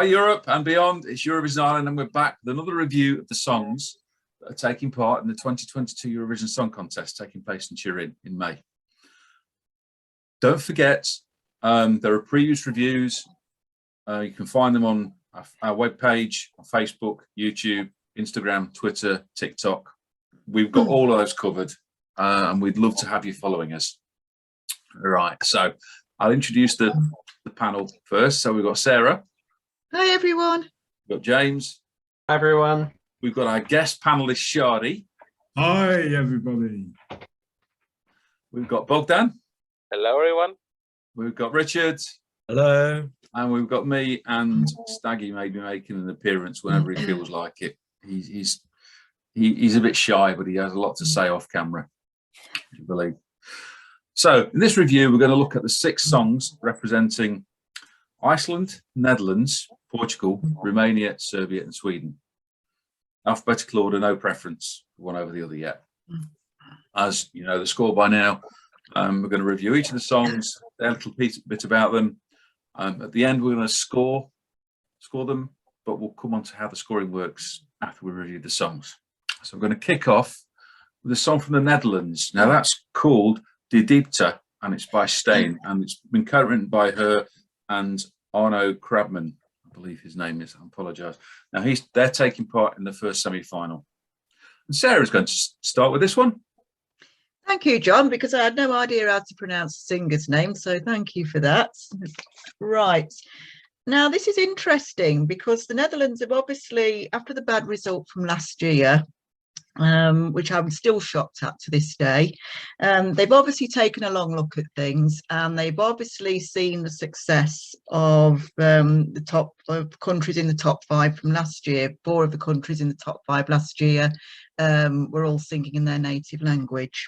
Hi Europe and beyond, it's Eurovision Ireland and we're back with another review of the songs that are taking part in the 2022 Eurovision Song Contest taking place in Turin in May. Don't forget, there are previous reviews. You can find them on our webpage, on Facebook, YouTube, Instagram, Twitter, TikTok. We've got all of those covered and we'd love to have you following us. All right, so I'll introduce the panel first. So we've got Sarah. Hi everyone. We've got James. Hi everyone. We've got our guest panelist Shadi. Hi everybody. We've got Bogdan. Hello everyone. We've got Richard. Hello. And we've got me, and Staggy may be making an appearance whenever he feels like it. He's a bit shy, but he has a lot to say off camera, I believe. So in this review, we're going to look at the 6 songs representing Iceland, Netherlands, Portugal, Romania, Serbia and Sweden. Alphabetical order, no preference one over the other yet. As you know the score by now, we're going to review each of the songs, a little bit about them. At the end, we're going to score them, but we'll come on to how the scoring works after we review the songs. So I'm going to kick off with a song from the Netherlands. Now that's called Diepte, and it's by Steen, and it's been co-written by her and Arno Krabman, I believe his name is. I apologise. Now they're taking part in the first semi-final. And Sarah's going to start with this one. Thank you, John, because I had no idea how to pronounce the singer's name, so thank you for that. Right. Now, this is interesting because the Netherlands have obviously, after the bad result from last year, which I'm still shocked at to this day, they've obviously taken a long look at things, and they've obviously seen the success of the top countries in the top 5 from last year. 4 of the countries in the top 5 last year were all singing in their native language.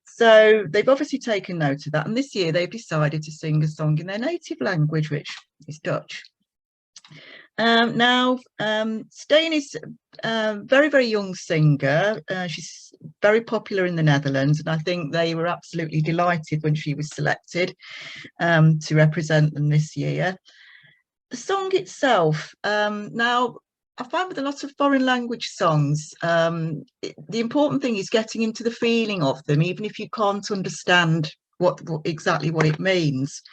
So they've obviously taken note of that, and this year they've decided to sing a song in their native language, which is Dutch. Now, Steen is a very, very young singer. She's very popular in the Netherlands, and I think they were absolutely delighted when she was selected to represent them this year. The song itself, now, I find with a lot of foreign language songs, the important thing is getting into the feeling of them, even if you can't understand exactly what it means.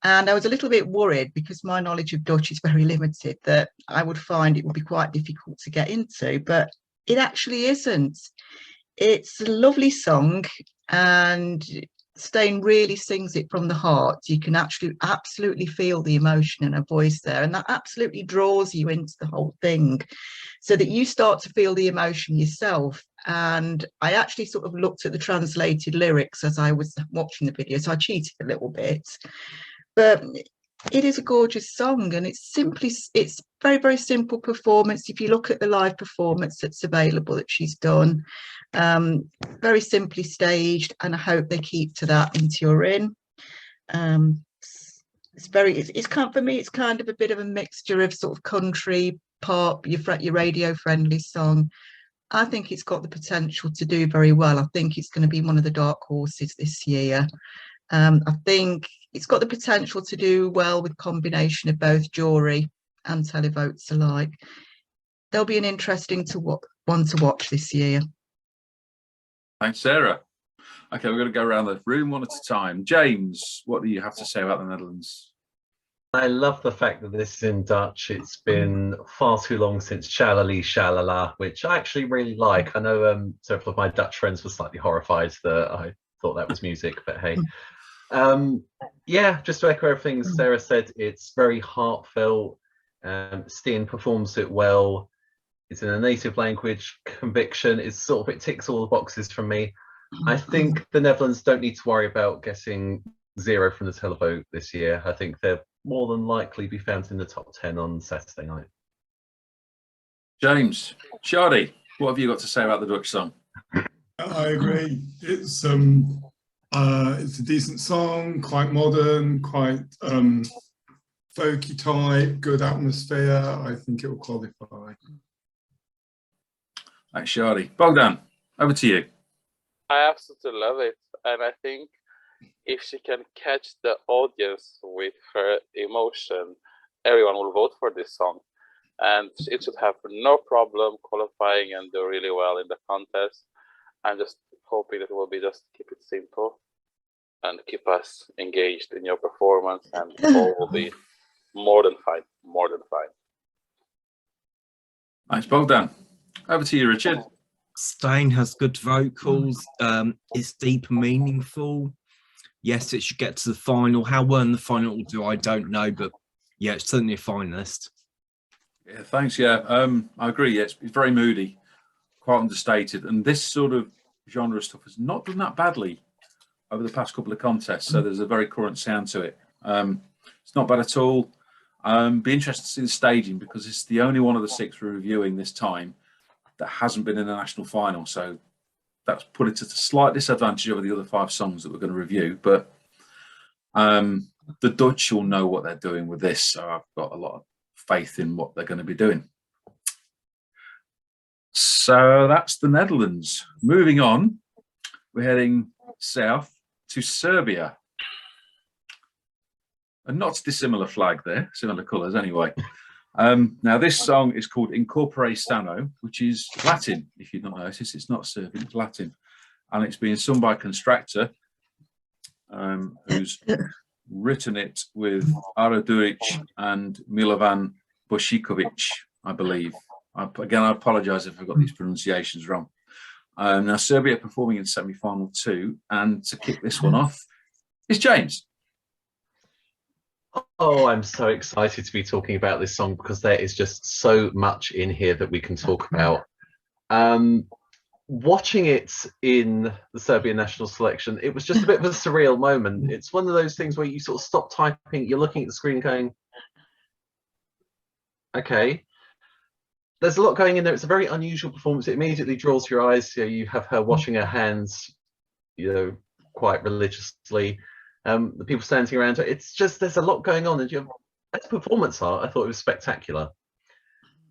And I was a little bit worried, because my knowledge of Dutch is very limited, that I would find it would be quite difficult to get into, but it actually isn't. It's a lovely song, and Steen really sings it from the heart. You can actually absolutely feel the emotion in her voice there, and that absolutely draws you into the whole thing, so that you start to feel the emotion yourself. And I actually sort of looked at the translated lyrics as I was watching the video, so I cheated a little bit. But it is a gorgeous song, and it's very, very simple performance. If you look at the live performance that's available that she's done, very simply staged, and I hope they keep to that in Turin. It's kind of, for me, it's kind of a bit of a mixture of sort of country, pop, your radio friendly song. I think it's got the potential to do very well. I think it's going to be one of the dark horses this year. I think it's got the potential to do well with combination of both jury and televotes alike. There'll be an interesting one to watch this year. Thanks, Sarah. Okay, we're going to go around the room one at a time. James, what do you have to say about the Netherlands? I love the fact that this is in Dutch. It's been far too long since Shalali Shalala, which I actually really like. I know several of my Dutch friends were slightly horrified that I thought that was music, but hey. Yeah, just to echo everything Sarah said, it's very heartfelt. Steen performs it well. It's in a native language. Conviction is sort of, it ticks all the boxes from me. I think the Netherlands don't need to worry about getting 0 from the televote this year. I think they'll more than likely be found in the top 10 on Saturday night. James, Shadi, what have you got to say about the Dutch song? I agree. It's a decent song, quite modern, quite folky type, good atmosphere. I think it will qualify. Thanks, Shadi. Bogdan, over to you. I absolutely love it, and I think if she can catch the audience with her emotion everyone will vote for this song, and it should have no problem qualifying and do really well in the contest. I'm just hoping that it will be just keep it simple and keep us engaged in your performance, and all will be more than fine, more than fine. Thanks, Bogdan. Over to you, Richard. Stain has good vocals. It's deep and meaningful. Yes, it should get to the final. How well in the final will do, I don't know, but yeah, it's certainly a finalist. Yeah, thanks. Yeah, I agree. Yeah, it's very moody, quite understated, and this sort of genre stuff has not done that badly over the past couple of contests. So there's a very current sound to it. It's not bad at all. Be interested to see the staging, because it's the only one of the 6 we're reviewing this time that hasn't been in the national final. So that's put it at a slight disadvantage over the other 5 songs that we're going to review. But the Dutch will know what they're doing with this, so I've got a lot of faith in what they're going to be doing. So that's the Netherlands. Moving on, we're heading south to Serbia. A not dissimilar flag there, similar colours anyway. Now this song is called In Corpore Sano, which is Latin. If you've not noticed, it's not Serbian, it's Latin. And it's being sung by Konstrakta, who's written it with Ara Duric and Milovan Bošiković, I believe. Again, I apologise if I've got these pronunciations wrong. Now Serbia are performing in semi-final 2, and to kick this one off is James. Oh, I'm so excited to be talking about this song, because there is just so much in here that we can talk about. Watching it in the Serbian national selection, it was just a bit of a surreal moment. It's one of those things where you sort of stop typing, you're looking at the screen going, okay, there's a lot going in there. It's a very unusual performance. It immediately draws your eyes. You know, you have her washing her hands, you know, quite religiously. The people standing around her. It's just, there's a lot going on, and as performance art, I thought it was spectacular.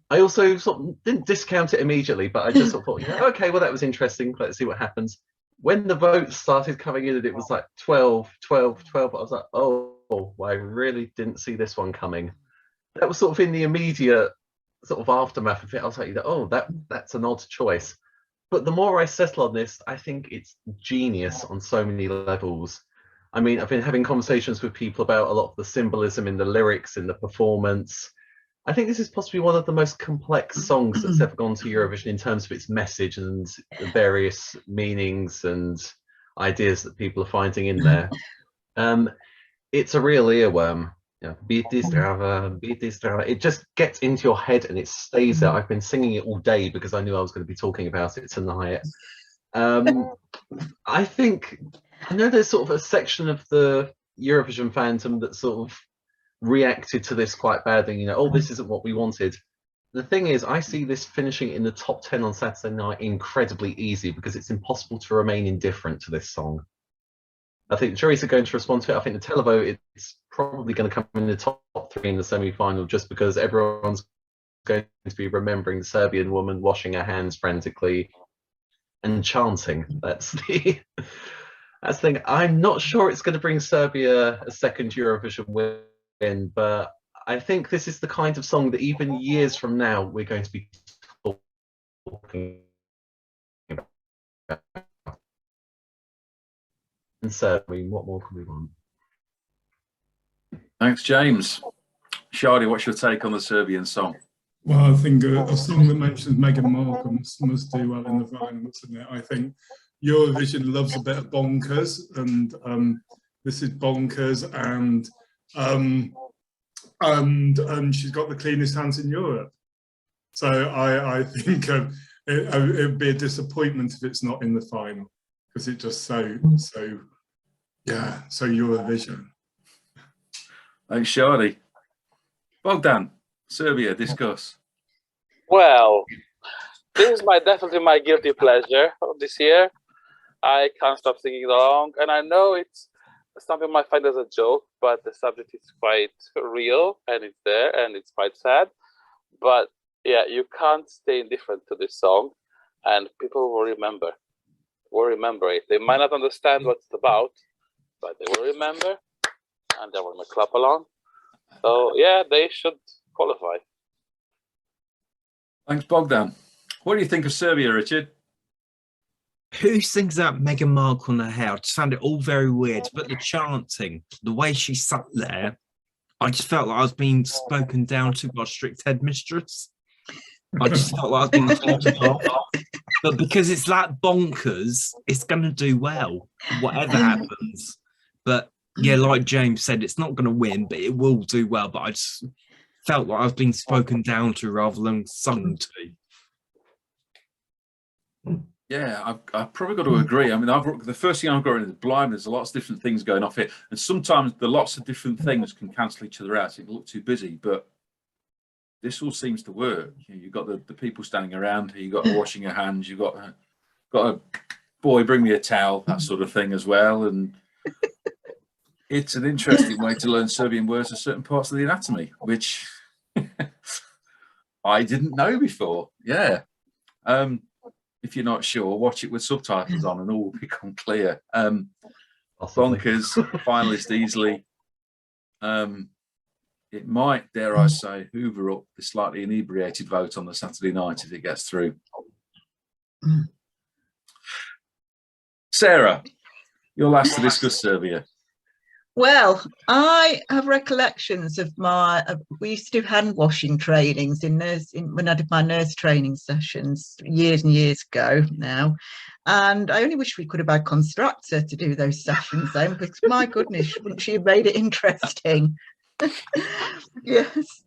I also sort of didn't discount it immediately, but I just sort of thought, yeah, okay, well, that was interesting. Let's see what happens. When the votes started coming in and it was like 12, 12, 12, I was like, oh, I really didn't see this one coming. That was sort of in the immediate sort of aftermath of it. I was like, oh, that's an odd choice. But the more I settle on this, I think it's genius on so many levels. I mean, I've been having conversations with people about a lot of the symbolism in the lyrics, in the performance. I think this is possibly one of the most complex songs that's ever gone to Eurovision in terms of its message and the various meanings and ideas that people are finding in there. It's a real earworm. You know, Biti strava, Biti strava. It just gets into your head and it stays there. I've been singing it all day because I knew I was going to be talking about it tonight. I think, I know there's sort of a section of the Eurovision fandom that sort of reacted to this quite badly, you know, oh, this isn't what we wanted. The thing is, I see this finishing in the top 10 on Saturday night incredibly easy, because it's impossible to remain indifferent to this song. I think the juries are going to respond to it. I think the televote, it's probably going to come in the top 3 in the semi-final, just because everyone's going to be remembering the Serbian woman washing her hands frantically and chanting. That's the thing. I'm not sure it's going to bring Serbia a second Eurovision win, but I think this is the kind of song that even years from now we're going to be talking about. And so, I mean, what more can we want? Thanks, James. Shadi, what's your take on the Serbian song? Well, I think a song that mentions Meghan Markle must do well in the final, mustn't it? I think Eurovision loves a bit of bonkers, and this is bonkers, and she's got the cleanest hands in Europe. So I think it would be a disappointment if it's not in the final, because it's just so Eurovision. Thanks, Shadi. Bogdan, Serbia, discuss. Well, this is definitely my guilty pleasure of this year. I can't stop singing along, and I know it's something might find as a joke, but the subject is quite real, and it's there, and it's quite sad. But yeah, you can't stay indifferent to this song, and people will remember it. They might not understand what it's about, but they will remember, and they will clap along. So yeah, they should qualify. Thanks, Bogdan. What do you think of Serbia, Richard? Who sings that Meghan Markle on her hair? I just found it all very weird. But the chanting, the way she sat there, I just felt like I was being spoken down to by a strict headmistress. I just felt like I was being told off. But because it's that bonkers, it's going to do well, whatever happens. But yeah, like James said, it's not going to win, but it will do well. But I just felt like I was being spoken down to rather than sung to. Yeah, I've probably got to agree. I mean, the first thing I've got is blind. There's lots of different things going off here, and sometimes the lots of different things can cancel each other out. So you look too busy, but this all seems to work. You've got the people standing around here. You've got washing your hands. You've got a boy, bring me a towel, that sort of thing as well. And it's an interesting way to learn Serbian words for certain parts of the anatomy, which I didn't know before. Yeah. If you're not sure, watch it with subtitles on and all will become clear. Bonkers, finalist easily. It might, dare I say, hoover up the slightly inebriated vote on the Saturday night if it gets through. Sarah, you're last to discuss Serbia. Well, I have recollections of we used to do hand washing trainings when I did my nurse training sessions years and years ago now. And I only wish we could have had Konstrakta to do those sessions then, because my goodness, wouldn't she have made it interesting? Yes,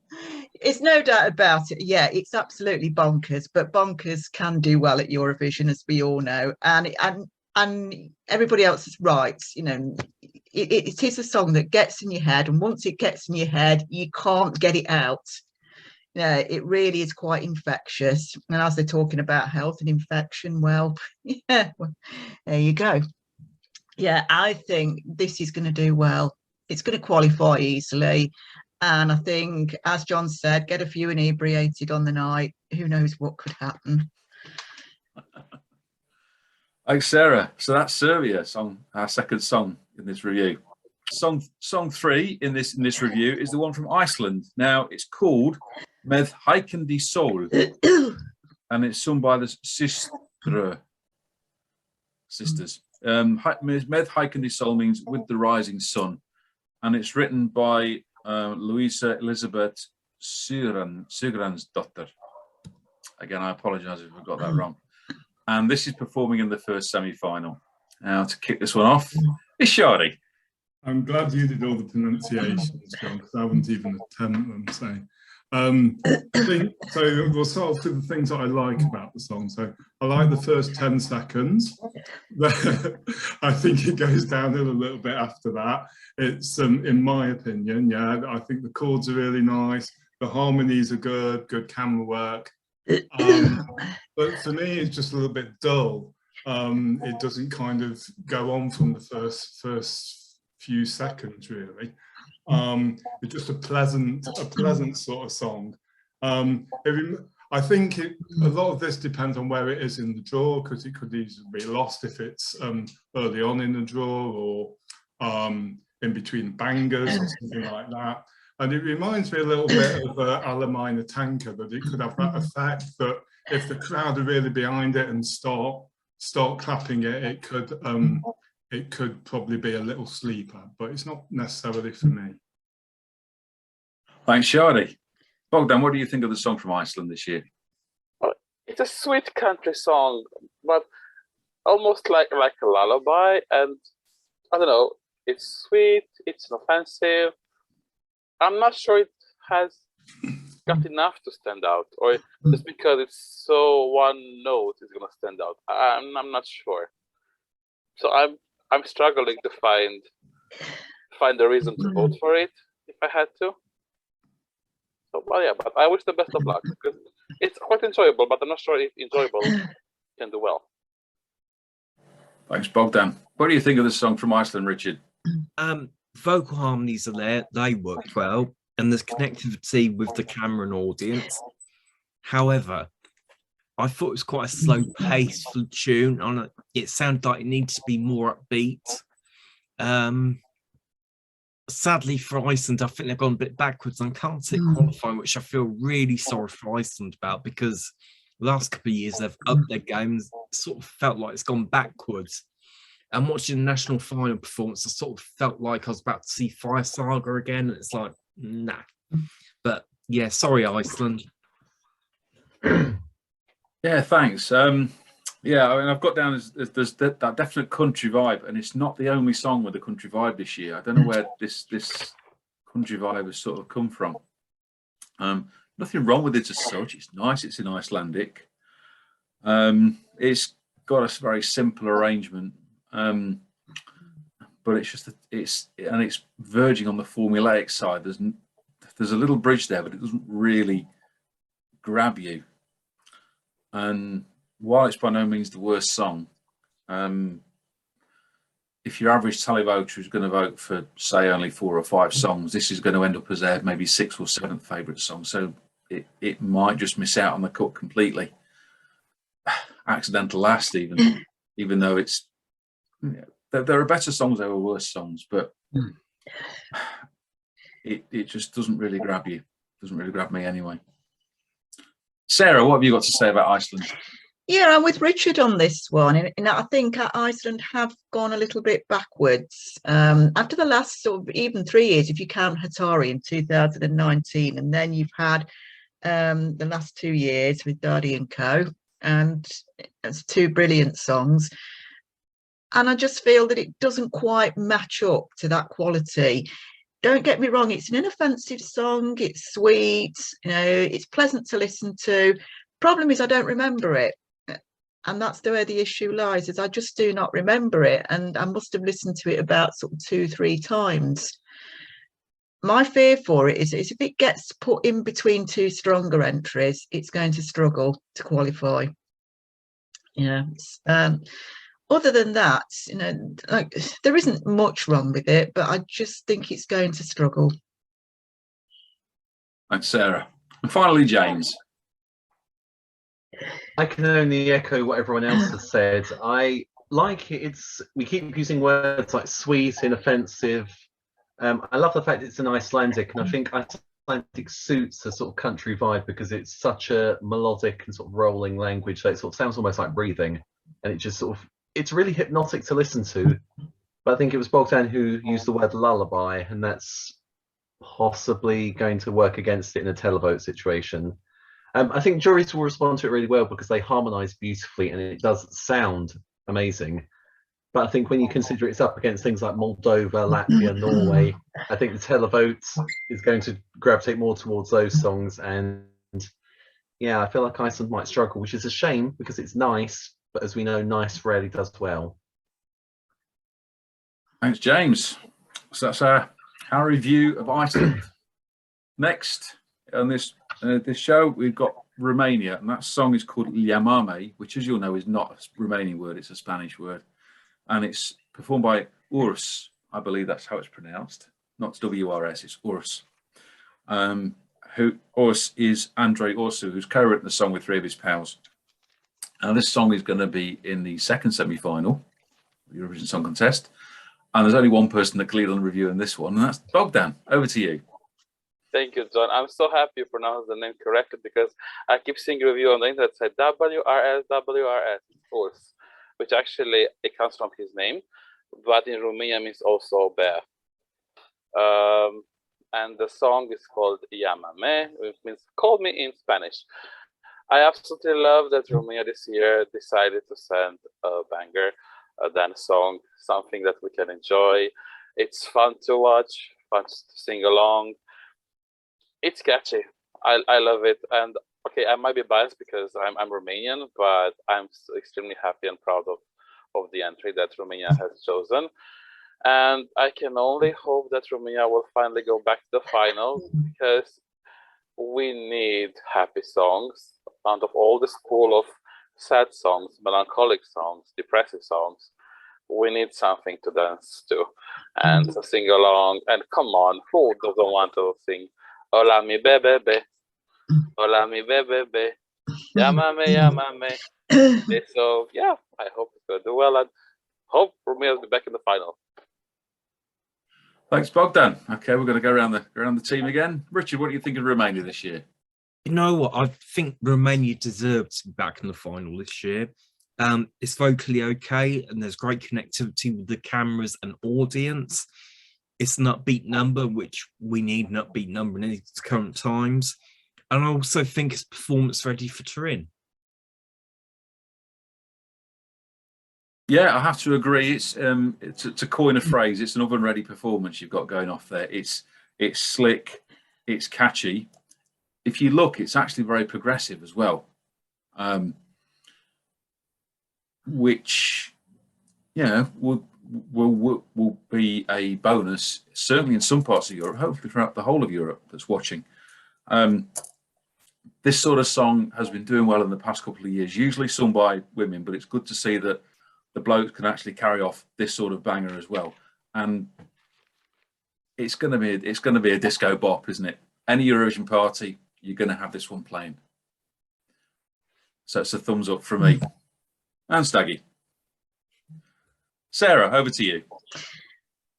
it's no doubt about it. Yeah, it's absolutely bonkers, but bonkers can do well at Eurovision, as we all know. And everybody else is right, you know. It is a song that gets in your head, and once it gets in your head, you can't get it out. Yeah, it really is quite infectious. And as they're talking about health and infection, well, yeah, well, there you go. Yeah, I think this is going to do well. It's going to qualify easily. And I think, as John said, get a few inebriated on the night. Who knows what could happen. Thanks, Sarah. So that's Serbia song, our second song in this review. Song 3 in this review is the one from Iceland. Now it's called Með hækkandi sól, and it's sung by the Systur sisters. Með hækkandi sól means with the rising sun, and it's written by Louisa Elizabeth Sigurðardóttir. Again, I apologise if I got that wrong. And this is performing in the first semi-final. Now, to kick this one off, is Shadi. I'm glad you did all the pronunciations, John, because I wouldn't even attempt them. So, I think, so we'll start off with the things that I like about the song. So I like the first 10 seconds. I think it goes downhill a little bit after that. It's, in my opinion, yeah, I think the chords are really nice. The harmonies are good camera work. But for me, it's just a little bit dull. It doesn't kind of go on from the first few seconds, really. It's just a pleasant sort of song. I think a lot of this depends on where it is in the draw, because it could easily be lost if it's early on in the draw, or in between bangers or something like that. And it reminds me a little bit of Alla Minor Tanker, that it could have that effect that if the crowd are really behind it and start clapping it, it could probably be a little sleeper, but it's not necessarily for me. Thanks, Shadi. Bogdan, what do you think of the song from Iceland this year? It's a sweet country song, but almost like a lullaby, and I don't know, it's sweet, it's inoffensive. I'm not sure it has got enough to stand out, or just because it's so one note is gonna stand out. I'm not sure. So I'm struggling to find a reason to vote for it if I had to. So, well, yeah, but I wish the best of luck, because it's quite enjoyable, but I'm not sure if enjoyable can do well. Thanks, Bogdan. What do you think of the song from Iceland, Richard? Vocal harmonies are there, they worked well, and there's connectivity with the camera and audience. However, I thought it was quite a slow pace for the tune. It sounded like it needs to be more upbeat. sadly for Iceland, I think they've gone a bit backwards and can't sit qualifying, which I feel really sorry for Iceland about, because the last couple of years they've upped their games. Sort of felt like it's gone backwards. And watching the national final performance, I sort of felt like I was about to see Fire Saga again. And it's like, nah. But yeah, sorry, Iceland. Yeah, thanks. Yeah, I mean, I've got down as there's that definite country vibe, and it's not the only song with the country vibe this year. I don't know where this country vibe has sort of come from. Nothing wrong with it as such. It's nice. It's in Icelandic. It's got a very simple arrangement, but it's just it's verging on the formulaic side. There's a little bridge there, but it doesn't really grab you. And while it's by no means the worst song, if your average tally voter is going to vote for, say, only 4 or 5 songs, this is going to end up as their maybe 6th or 7th favourite song. So it might just miss out on the cut completely. Accidental last, even though it's, there are better songs, there are worse songs, but it just doesn't really grab you. Doesn't really grab me anyway. Sarah, what have you got to say about Iceland? Yeah, I'm with Richard on this one. And I think Iceland have gone a little bit backwards. After the last sort of even 3 years, if you count Hatari in 2019, and then you've had the last 2 years with Daddy and Co. And it's 2 brilliant songs. And I just feel that it doesn't quite match up to that quality. Don't get me wrong, it's an inoffensive song, it's sweet, it's pleasant to listen to. Problem is I don't remember it. And that's the way the issue lies, is I just do not remember it. And I must have listened to it about sort of 2-3 times. My fear for it is if it gets put in between 2 stronger entries, it's going to struggle to qualify. Other than that, like, there isn't much wrong with it, but I just think it's going to struggle. Thanks, Sarah. And finally, James. I can only echo what everyone else has said. I like it. We keep using words like sweet, inoffensive. I love the fact it's in Icelandic, and I think Icelandic suits the sort of country vibe because it's such a melodic and sort of rolling language that it sort of sounds almost like breathing, and it just sort of, it's really hypnotic to listen to. But I think it was Bogdan who used the word lullaby, and that's possibly going to work against it in a televote situation. I think juries will respond to it really well because they harmonise beautifully and it does sound amazing. But I think when you consider it's up against things like Moldova, Latvia, Norway, I think the televote is going to gravitate more towards those songs. And yeah, I feel like Iceland might struggle, which is a shame because it's nice. But as we know, nice rarely does well. Thanks, James. So that's our review of Iceland. Next on this show, we've got Romania, and that song is called Llámame, which, as you'll know, is not a Romanian word, it's a Spanish word. And it's performed by Urs. I believe that's how it's pronounced. Not W-R-S, it's Urs. Urs is Andrei Ursu, who's co-written the song with 3 of his pals. Now, this song is going to be in the second semi-final, the Eurovision Song Contest. And there's only one person that cleared on the review in this one, and that's Bogdan. Over to you. Thank you, John. I'm so happy you pronounced the name correctly because I keep seeing a review on the internet that said W-R-S, Urs, which actually, it comes from his name, but in Romania means also bear. And the song is called Llámame, which means call me in Spanish. I absolutely love that Romania this year decided to send a banger, a dance song, something that we can enjoy. It's fun to watch, fun to sing along. It's catchy. I love it. And okay, I might be biased because I'm Romanian, but I'm extremely happy and proud of the entry that Romania has chosen. And I can only hope that Romania will finally go back to the finals because we need happy songs out of all this pool of sad songs, melancholic songs, depressive songs. We need something to dance to and to sing along. And come on, who doesn't want to sing Hola mi bebé, hola mi bebé, llámame, llámame. So yeah, I hope it's going to do well and hope Romania will be back in the final. Thanks, Bogdan. Okay, we're going to go around the team again. Richard, what do you think of Romania this year? You know what? I think Romania deserves to be back in the final this year. It's vocally okay, and there's great connectivity with the cameras and audience. It's an upbeat number, which we need an upbeat number in these current times. And I also think it's performance ready for Turin. Yeah, I have to agree. It's to coin a phrase, it's an oven-ready performance you've got going off there. It's slick, it's catchy. If you look, it's actually very progressive as well, which, you know, will be a bonus, certainly in some parts of Europe, hopefully throughout the whole of Europe that's watching. This sort of song has been doing well in the past couple of years, usually sung by women, but it's good to see that the blokes can actually carry off this sort of banger as well. And it's going to be a disco bop, isn't it? Any Eurovision party, you're going to have this one playing. So it's a thumbs up from me and Staggy. Sarah, over to you.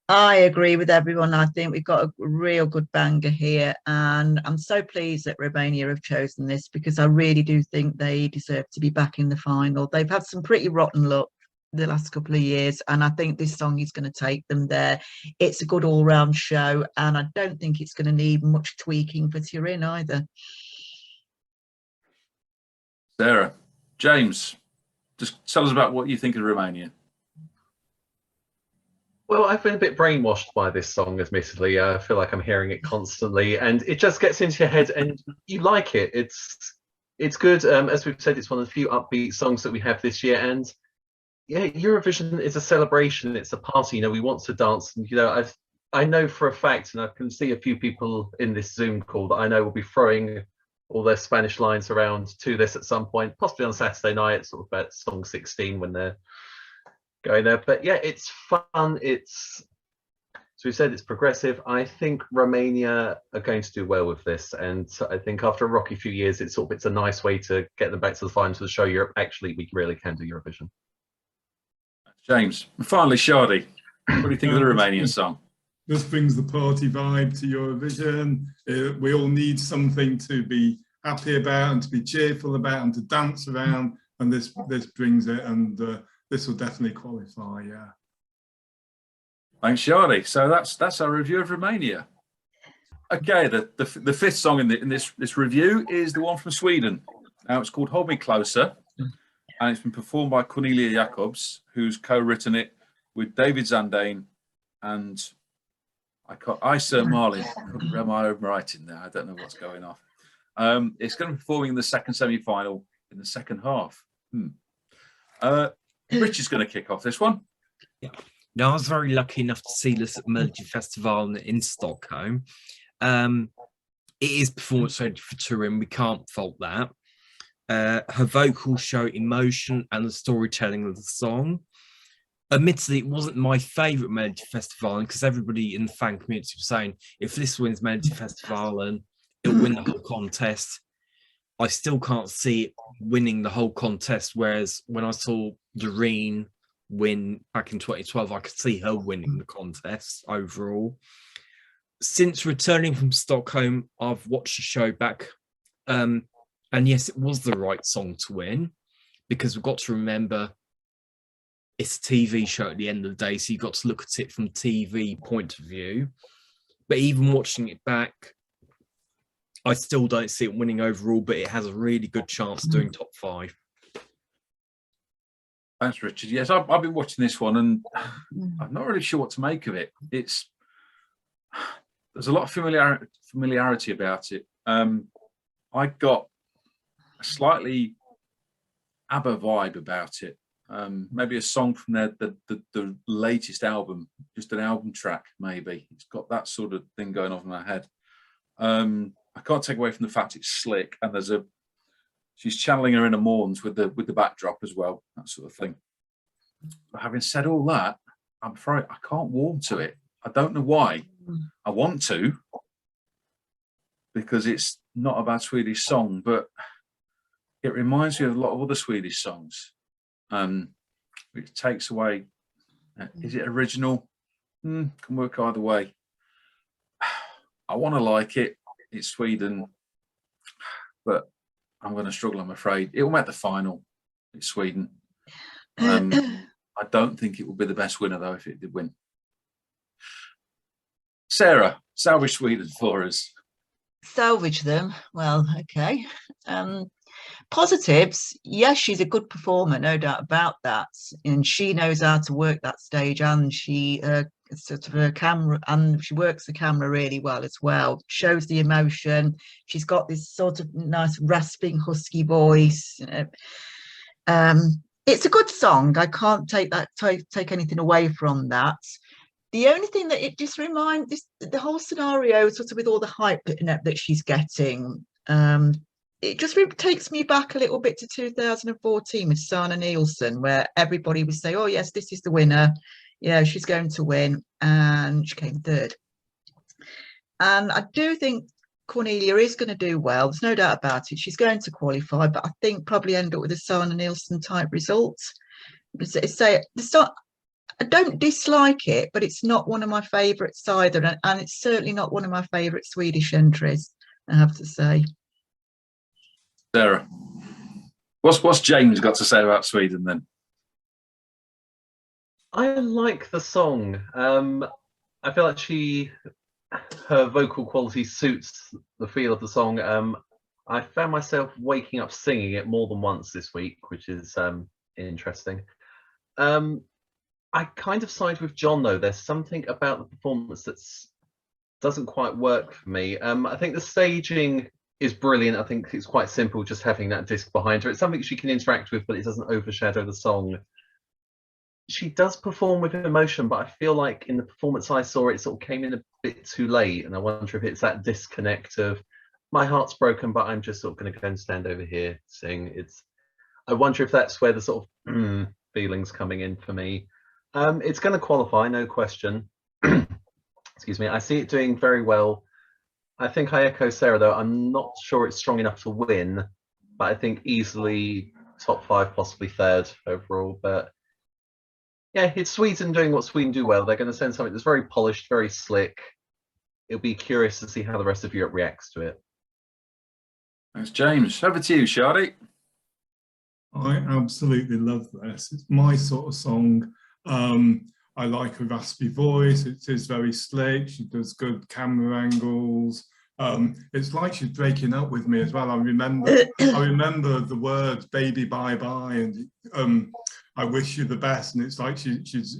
I agree with everyone. I think we've got a real good banger here, and I'm so pleased that Romania have chosen this, because I really do think they deserve to be back in the final. They've had some pretty rotten luck the last couple of years, and I think this song is going to take them there. It's a good all-round show, and I don't think it's going to need much tweaking for Turin either. Sarah. James, just tell us about what you think of Romania. Well, I've been a bit brainwashed by this song, admittedly. I feel like I'm hearing it constantly, and it just gets into your head, and you like it. It's good. As we've said, it's one of the few upbeat songs that we have this year, and yeah, Eurovision is a celebration. It's a party. You know, we want to dance, and you know, I know for a fact, and I can see a few people in this Zoom call that I know will be throwing all their Spanish lines around to this at some point, possibly on Saturday night, sort of about song 16 when they're going there. But yeah, it's fun. It's, so we said, it's progressive. I think Romania are going to do well with this, and I think after a rocky few years, it's a nice way to get them back to the final to show Europe actually we really can do Eurovision. James, and finally, Shadi, what do you think of the Romanian song? This brings the party vibe to Eurovision. We all need something to be happy about and to be cheerful about and to dance around, and this brings it, and this will definitely qualify. Yeah. Thanks, Shadi. So that's our review of Romania. Okay, the fifth song in this review is the one from Sweden. Now it's called "Hold Me Closer," and it's been performed by Cornelia Jakobs, who's co-written it with David Zandane and Isa Marlin. Am I writing there? I don't know what's going on. It's going to be performing in the second semi-final in the second half. Rich is going to kick off this one. Yeah. Now, I was very lucky enough to see this at Melody Festival in Stockholm. It is performance ready for Turin. We can't fault that. Her vocals show emotion and the storytelling of the song. Admittedly, it wasn't my favourite Melody Festival, because everybody in the fan community was saying, if this wins Melody Festival, and it'll win the whole contest. I still can't see it winning the whole contest, whereas when I saw Doreen win back in 2012, I could see her winning the contest overall. Since returning from Stockholm, I've watched the show back, and yes, it was the right song to win, because we've got to remember it's a TV show at the end of the day, so you've got to look at it from TV point of view. But even watching it back, I still don't see it winning overall, but it has a really good chance of doing top 5. Thanks, Richard. Yes, I've been watching this one, and I'm not really sure what to make of it. There's a lot of familiarity about it. I got a slightly ABBA vibe about it. Maybe a song from the latest album, just an album track, maybe. It's got that sort of thing going on in my head. I can't take away from the fact it's slick, and she's channeling her inner Morns with the backdrop as well, that sort of thing. But having said all that, I'm afraid I can't warm to it. I don't know why. I want to, because it's not a bad Swedish song, but it reminds me of a lot of other Swedish songs. Which takes away, is it original? Can work either way. I want to like it. It's Sweden, but I'm going to struggle, I'm afraid. It will make the final. It's Sweden. I don't think it will be the best winner, though, if it did win. Sarah, salvage Sweden for us. Salvage them. Well, okay. Positives, yes, she's a good performer, no doubt about that, and she knows how to work that stage, and she sort of a camera, and she works the camera really well as well. Shows the emotion. She's got this sort of nice rasping husky voice. It's a good song. I can't take anything away from that. The only thing that it just reminds this, the whole scenario, sort of with all the hype that she's getting, it just takes me back a little bit to 2014 with Sana Nielsen, where everybody would say, "Oh yes, this is the winner. Yeah, she's going to win," and she came third. And I do think Cornelia is going to do well. There's no doubt about it. She's going to qualify, but I think probably end up with a Sana Nielsen type result. I don't dislike it, but it's not one of my favourites either, and it's certainly not one of my favourite Swedish entries, I have to say. Sarah, what's James got to say about Sweden then? I like the song. I feel like her vocal quality suits the feel of the song. I found myself waking up singing it more than once this week, which is interesting. I kind of side with John, though. There's something about the performance that doesn't quite work for me. I think the staging is brilliant. I think it's quite simple, just having that disc behind her. It's something she can interact with, but it doesn't overshadow the song. She does perform with emotion, but I feel like in the performance I saw, it sort of came in a bit too late. And I wonder if it's that disconnect of my heart's broken, but I'm just sort of going to go and stand over here, sing. I wonder if that's where the sort of feelings coming in for me. It's going to qualify, no question. Excuse me. I see it doing very well. I think I echo Sarah, though. I'm not sure it's strong enough to win, but I think easily top 5, possibly 3rd overall. But yeah, it's Sweden doing what Sweden do well. They're going to send something that's very polished, very slick. It'll be curious to see how the rest of Europe reacts to it. Thanks, James. Over to you, Shadi. I absolutely love this. It's my sort of song. I like her raspy voice. It is very slick. She does good camera angles. It's like she's breaking up with me as well. I remember the words "baby bye bye" and "I wish you the best," and it's like she's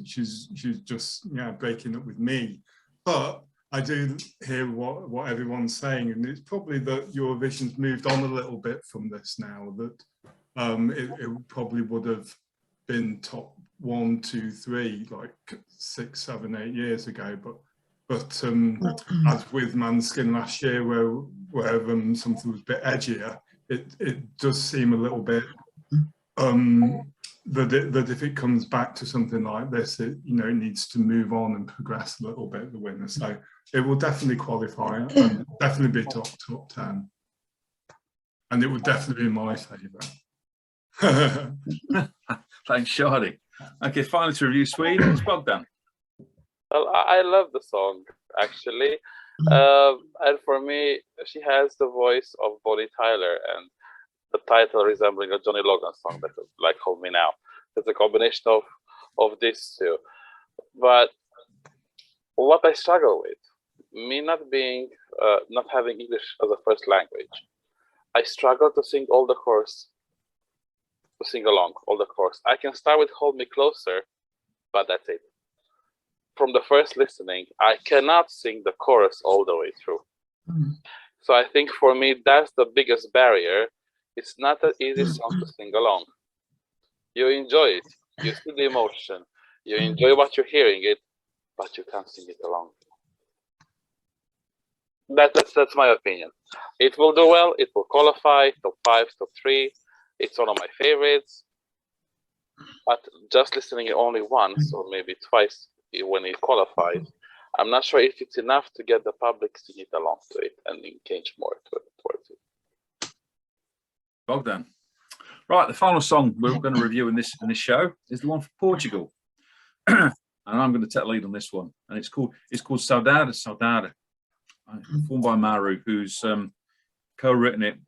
just breaking up with me. But I do hear what everyone's saying, and it's probably that Eurovision's moved on a little bit from this now. That it probably would have been top 1, 2, 3 like 6, 7, 8 years ago, but as with Manskin last year, where something was a bit edgier, it does seem a little bit that if it comes back to something like this, it needs to move on and progress a little bit, the winner. So it will definitely qualify and definitely be top 10, and it would definitely be my favourite. Thanks, Shadi. Okay, finally to review Sweden, it's Bogdan. Well, I love the song, actually. And for me, she has the voice of Bonnie Tyler and the title resembling a Johnny Logan song that is like Hold Me Now. It's a combination of these two. But what I struggle with, me not having English as a first language, I struggle to sing all the chorus, to sing along all the chorus. I can start with Hold Me Closer, but that's it. From the first listening, I cannot sing the chorus all the way through. So I think for me, that's the biggest barrier. It's not an easy song to sing along. You enjoy it, you see the emotion, you enjoy what you're hearing it, but you can't sing it along. That's my opinion. It will do well, it will qualify, top 5, top 3. It's one of my favorites. But just listening it only once or maybe twice when it qualifies, I'm not sure if it's enough to get the public to get along to it and engage more towards it. Bogdan. Right, the final song we're going to review in this show is the one for Portugal, and I'm going to take the lead on this one. And it's called Saudade, Saudade. performed by Maro, who's co-written it.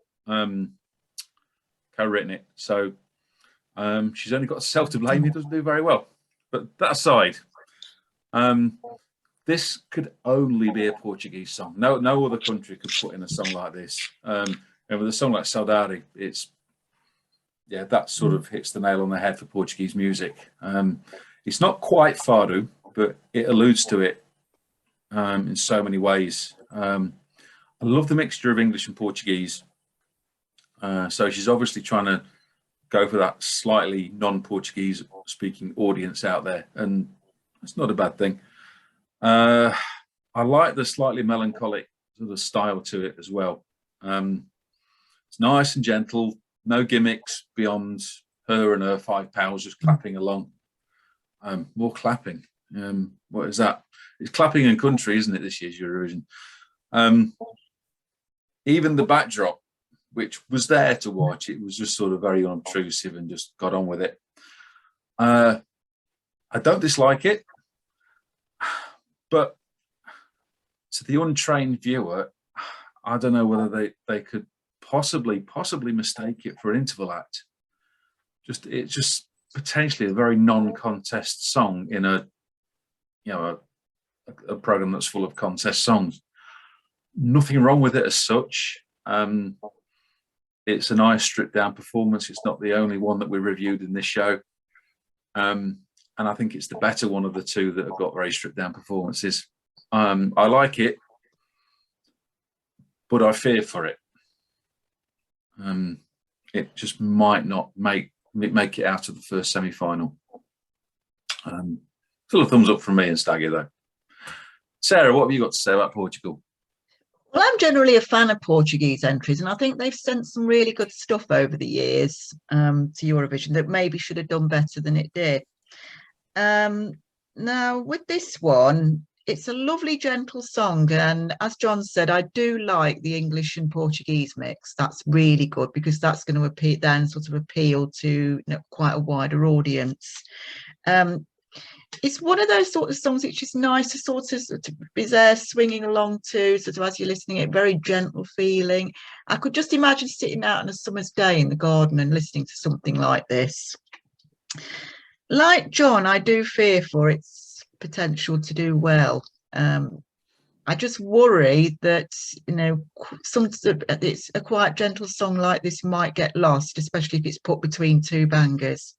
So she's only got herself to blame. He doesn't do very well. But that aside, this could only be a Portuguese song. No other country could put in a song like this. And with a song like Saudade, that sort of hits the nail on the head for Portuguese music. It's not quite fado, but it alludes to it in so many ways. I love the mixture of English and Portuguese. So she's obviously trying to go for that slightly non-Portuguese speaking audience out there, and it's not a bad thing. I like the slightly melancholic sort of style to it as well. It's nice and gentle, no gimmicks beyond her and her 5 pals just clapping along. More clapping. What is that? It's clapping in country, isn't it, this year's Eurovision? Even the backdrop, which was there to watch, it was just sort of very unobtrusive and just got on with it. I don't dislike it, but to the untrained viewer, I don't know whether they could possibly mistake it for an interval act. It's just potentially a very non-contest song in a program that's full of contest songs. Nothing wrong with it as such. It's a nice stripped down performance. It's not the only one that we reviewed in this show. And I think it's the better one of the two that have got very stripped down performances. I like it, but I fear for it. It just might not make it out of the first semi-final. Still a thumbs up from me and Staggy, though. Sarah, what have you got to say about Portugal? Well, I'm generally a fan of Portuguese entries, and I think they've sent some really good stuff over the years to Eurovision that maybe should have done better than it did. Now, with this one, it's a lovely, gentle song. And as John said, I do like the English and Portuguese mix. That's really good because that's going to appeal to quite a wider audience. It's one of those sort of songs which is nice to sort of be there swinging along to, sort of as you're listening, it very gentle feeling. I could just imagine sitting out on a summer's day in the garden and listening to something like this. Like John, I do fear for its potential to do well. I just worry that it's a quite gentle song like this might get lost, especially if it's put between two bangers.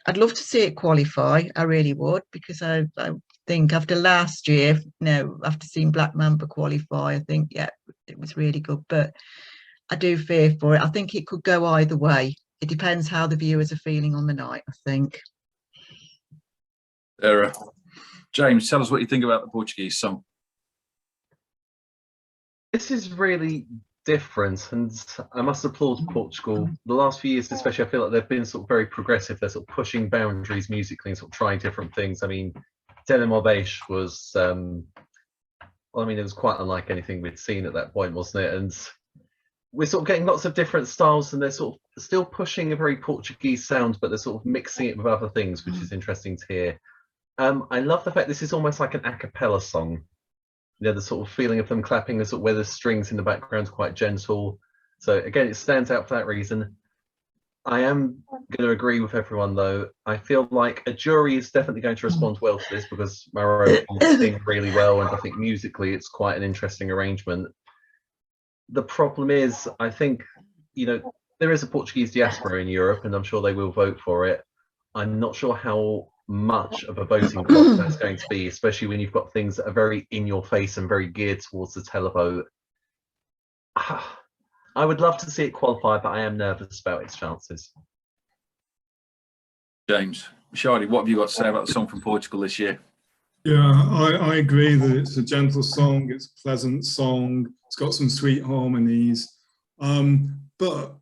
I'd love to see it qualify. I really would, because I think after last year, after seeing Black Mamba qualify, I think, yeah, it was really good. But I do fear for it. I think it could go either way. It depends how the viewers are feeling on the night, I think. James, tell us what you think about the Portuguese song. This is really different, and I must applaud Portugal. The last few years especially, I feel like they've been sort of very progressive. They're sort of pushing boundaries musically and sort of trying different things. I mean, Telemóveis was well, I mean, it was quite unlike anything we'd seen at that point, wasn't it? And we're sort of getting lots of different styles, and they're sort of still pushing a very Portuguese sound, but they're sort of mixing it with other things, which is interesting to hear. I love the fact this is almost like an a cappella song. The sort of feeling of them clapping, the sort of where the strings in the background are quite gentle. So again, it stands out for that reason. I am going to agree with everyone, though. I feel like a jury is definitely going to respond well to this because Maro will sing really well, and I think musically it's quite an interesting arrangement. The problem is, I think, there is a Portuguese diaspora in Europe, and I'm sure they will vote for it. I'm not sure how much of a voting bloc that's going to be, especially when you've got things that are very in your face and very geared towards the televote. I would love to see it qualify, but I am nervous about its chances. James, Shadi, what have you got to say about the song from Portugal this year? Yeah, I agree that it's a gentle song, it's a pleasant song, it's got some sweet harmonies, but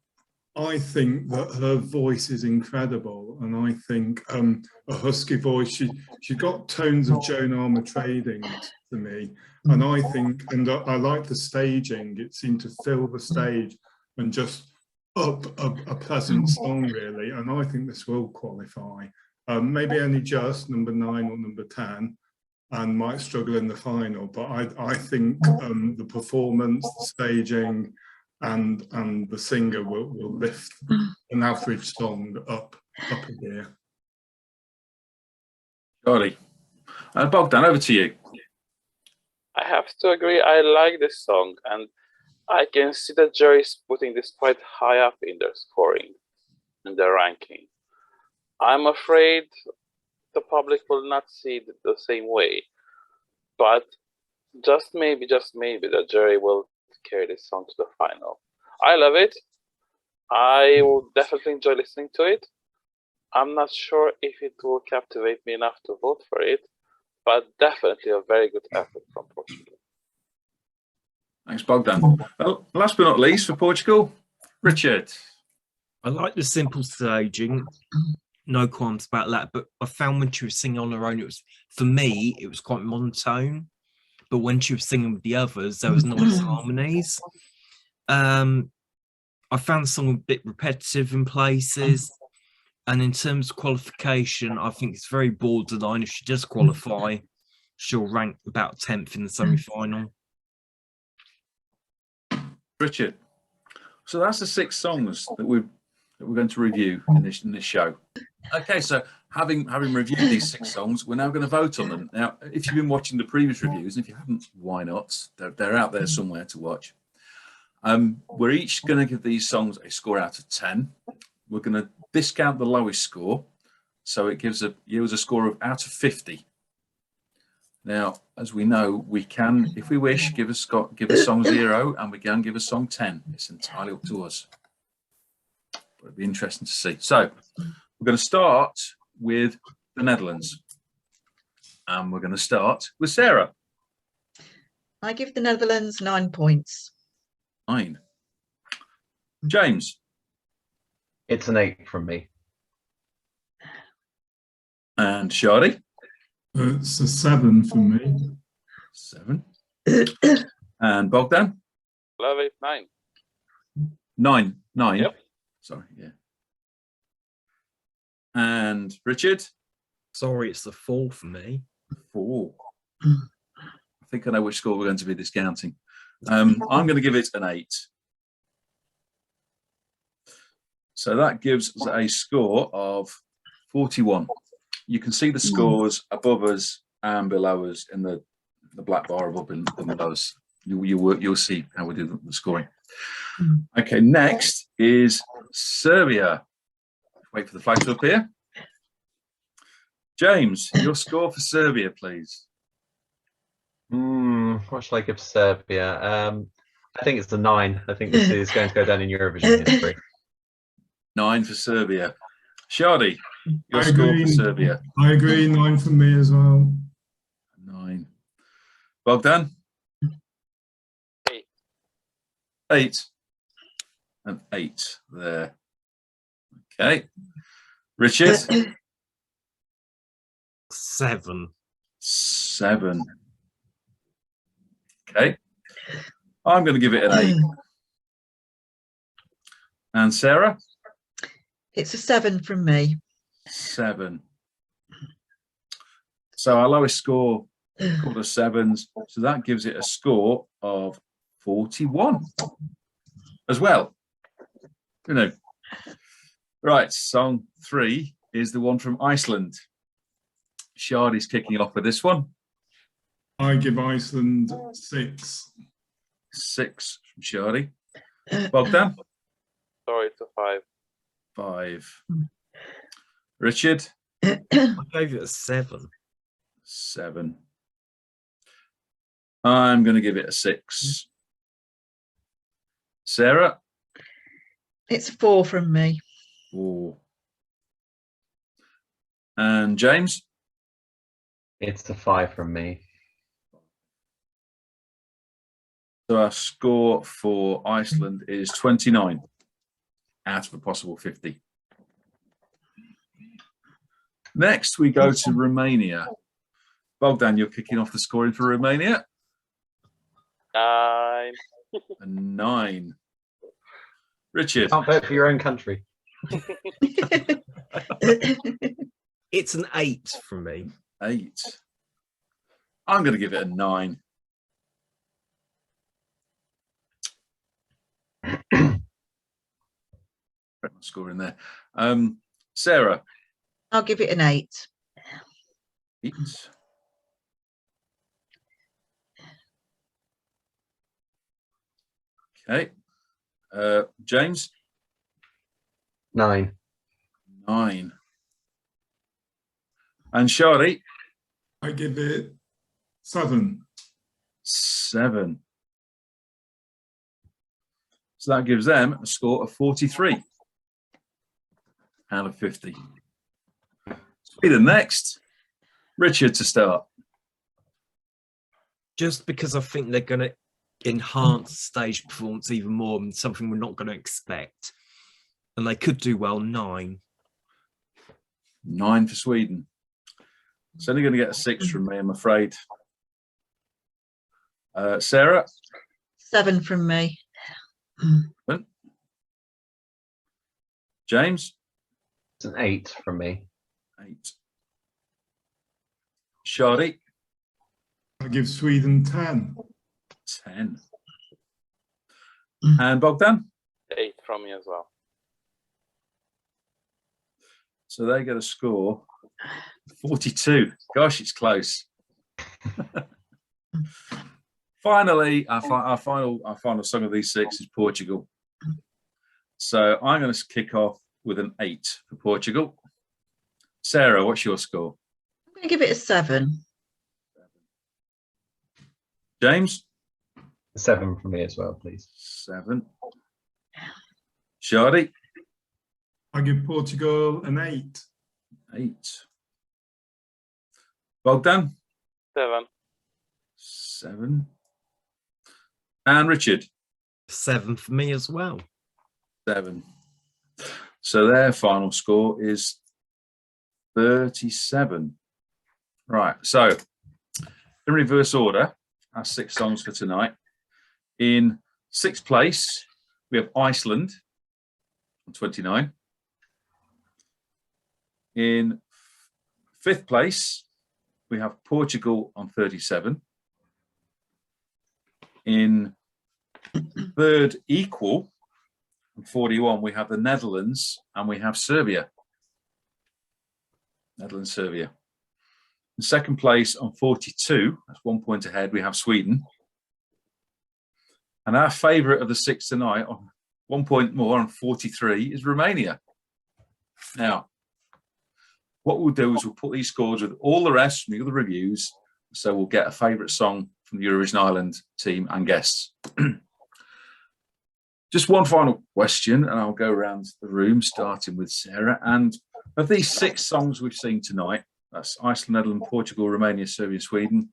I think that her voice is incredible, and I think a husky voice, she got tones of Joan Armatrading to me, and I think, and I like the staging, it seemed to fill the stage and just up a pleasant song really, and I think this will qualify. Maybe only just number 9 or number 10, and might struggle in the final. But I think the performance, the staging, and the singer will lift an average song up a gear. Charlie. Bogdan, over to you. I have to agree. I like this song, and I can see that Jerry is putting this quite high up in their scoring, in their ranking. I'm afraid the public will not see it the same way, but just maybe that Jerry will carry this song to the final. I love it. I will definitely enjoy listening to it. I'm not sure if it will captivate me enough to vote for it, but definitely a very good effort from Portugal. Thanks, Bogdan. Well, last but not least, for Portugal, Richard. I like the simple staging. No qualms about that. But I found when she was singing on her own, for me, it was quite monotone. But when she was singing with the others, there was nice harmonies. I found the song a bit repetitive in places. And in terms of qualification, I think it's very borderline. If she does qualify, she'll rank about 10th in the semi-final. Richard. So that's the 6 songs that we're going to review in this show. Okay, so having reviewed these 6 songs, we're now going to vote on them. Now, if you've been watching the previous reviews, and if you haven't, why not? They're out there somewhere to watch. We're each going to give these songs a score out of 10. We're going to discount the lowest score, so it gives a score of out of 50. Now, as we know, we can, if we wish, give a song 0, and we can give a song 10. It's entirely up to us. But it'd be interesting to see. So we're going to start with the Netherlands, and we're going to start with Sarah. I give the Netherlands 9 points. 9. James. It's an 8 from me. And Shadi. It's a 7 for me. 7. And Bogdan. Love it. 9. 9. 9. Yep. Sorry, yeah. And Richard. Sorry, it's the 4 for me. 4. I think I know which score we're going to be discounting. I'm going to give it an 8. So that gives us a score of 41. You can see the scores above us and below us in the black bar above and below us. You'll see how we do the scoring. Okay, next is Serbia. Wait for the flag to appear. James, your score for Serbia, please. What shall I give Serbia? I think it's a 9. I think this is going to go down in Eurovision history. 9 for Serbia. Shadi, your score for Serbia. I agree, 9 for me as well. 9. Bogdan? 8. 8. And 8 there. Okay. Richard? 7. 7. Okay. I'm going to give it an 8. And Sarah? It's a 7 from me. 7. So our lowest score called us 7s. So that gives it a score of 41 as well. You know. Right, song 3 is the one from Iceland. Shadi's kicking off with this one. I give Iceland 6. 6 from Shadi. Bogdan? Sorry, it's a 5. 5. Richard? I gave it a 7. 7. I'm going to give it a 6. Sarah? It's a 4 from me. 4. And James? It's a 5 from me. So our score for Iceland is 29 out of a possible 50. Next, we go to Romania. Bogdan, you're kicking off the scoring for Romania. 9. A 9. Richard? Can't vote for your own country. It's an 8 from me. 8. I'm going to give it a 9. Score in there. Sarah. I'll give it an 8. 8. Okay. James. 9. 9. And Shari. I give it 7. 7. So that gives them a score of 43 out of 50. Sweden next. Richard to start. Just because I think they're going to enhance stage performance even more and something we're not going to expect. And they could do well. 9. 9 for Sweden. It's only going to get a 6 from me, I'm afraid. Sarah? 7 from me. James? It's an 8 from me. 8. Shadi? I give Sweden 10. 10. And Bogdan? 8 from me as well. So they get a score 42. Gosh, it's close. Finally, our final song of these 6 is Portugal. So I'm going to kick off with an 8 for Portugal. Sarah, what's your score? I'm going to give it a 7. James? 7 from me as well, please. 7. Shadi? I give Portugal an 8. 8. Bogdan? 7. 7. And Richard? 7 for me as well. 7. So their final score is 37. Right, so in reverse order, our 6 songs for tonight. In 6th place, we have Iceland on 29. In 5th place, we have Portugal on 37. In 3rd equal, on 41, we have the Netherlands and we have Serbia. Netherlands, Serbia. In 2nd place on 42, that's 1 point ahead, we have Sweden. And our favourite of the 6 tonight, on 1 point more on 43, is Romania. Now, what we'll do is we'll put these scores with all the rest from the other reviews, so we'll get a favourite song from the Eurovision Ireland team and guests. Just one final question, and I'll go around the room, starting with Sarah. And of these 6 songs we've seen tonight, that's Iceland, Netherlands, Portugal, Romania, Serbia, Sweden,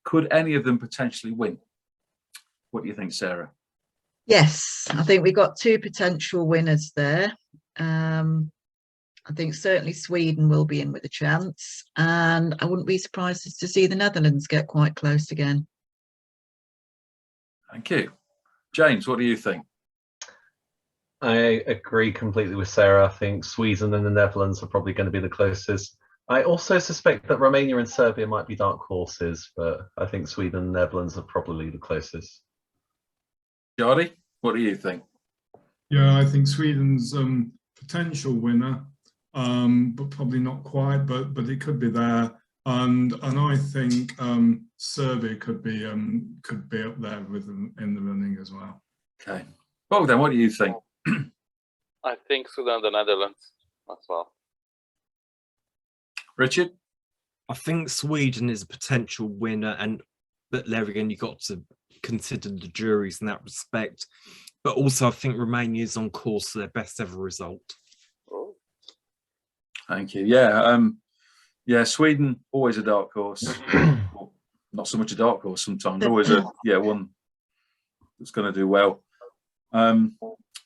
could any of them potentially win? What do you think, Sarah? Yes, I think we got 2 potential winners there. I think certainly Sweden will be in with a chance, and I wouldn't be surprised to see the Netherlands get quite close again. Thank you. James, what do you think? I agree completely with Sarah. I think Sweden and the Netherlands are probably going to be the closest. I also suspect that Romania and Serbia might be dark horses, but I think Sweden and the Netherlands are probably the closest. Jardy, what do you think? Yeah, I think Sweden's potential winner, but probably not quite, but it could be there. And I think Serbia could be up there with them in the running as well. Okay. Bogdan, what do you think? I think Sweden and the Netherlands as well. Richard? I think Sweden is a potential winner, but there again, you've got to consider the juries in that respect. But also, I think Romania is on course for their best ever result. Oh. Thank you. Yeah, yeah. Sweden always a dark horse. Well, not so much a dark horse sometimes. Always one that's going to do well.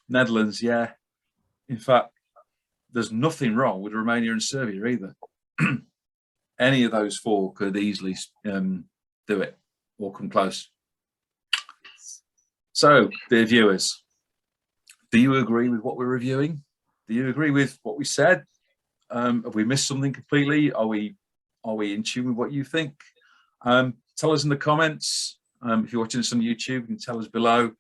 Netherlands, yeah. In fact, there's nothing wrong with Romania and Serbia either. Any of those 4 could easily do it or come close. So, dear viewers, do you agree with what we're reviewing? Do you agree with what we said? Have we missed something completely? Are we in tune with what you think? Tell us in the comments. If you're watching us on YouTube, you can tell us below.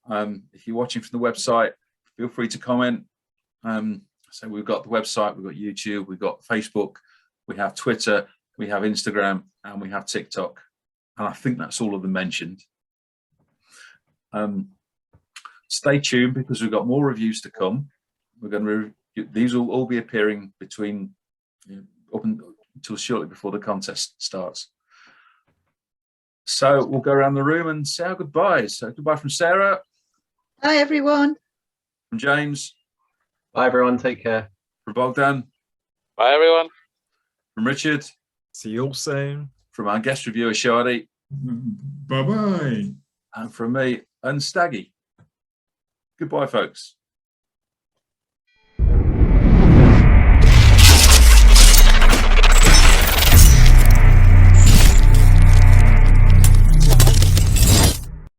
If you're watching from the website, feel free to comment. So we've got the website, we've got YouTube, we've got Facebook, we have Twitter, we have Instagram, and we have TikTok. And I think that's all of them mentioned. Stay tuned because we've got more reviews to come. We're going to these will all be appearing between up until shortly before the contest starts. So we'll go around the room and say our goodbyes. So goodbye from Sarah. Bye, everyone. From James. Bye, everyone. Take care. From Bogdan. Bye, everyone. From Richard. See you all soon. From our guest reviewer, Saudade. Bye-bye. And from me and Staggy. Goodbye, folks.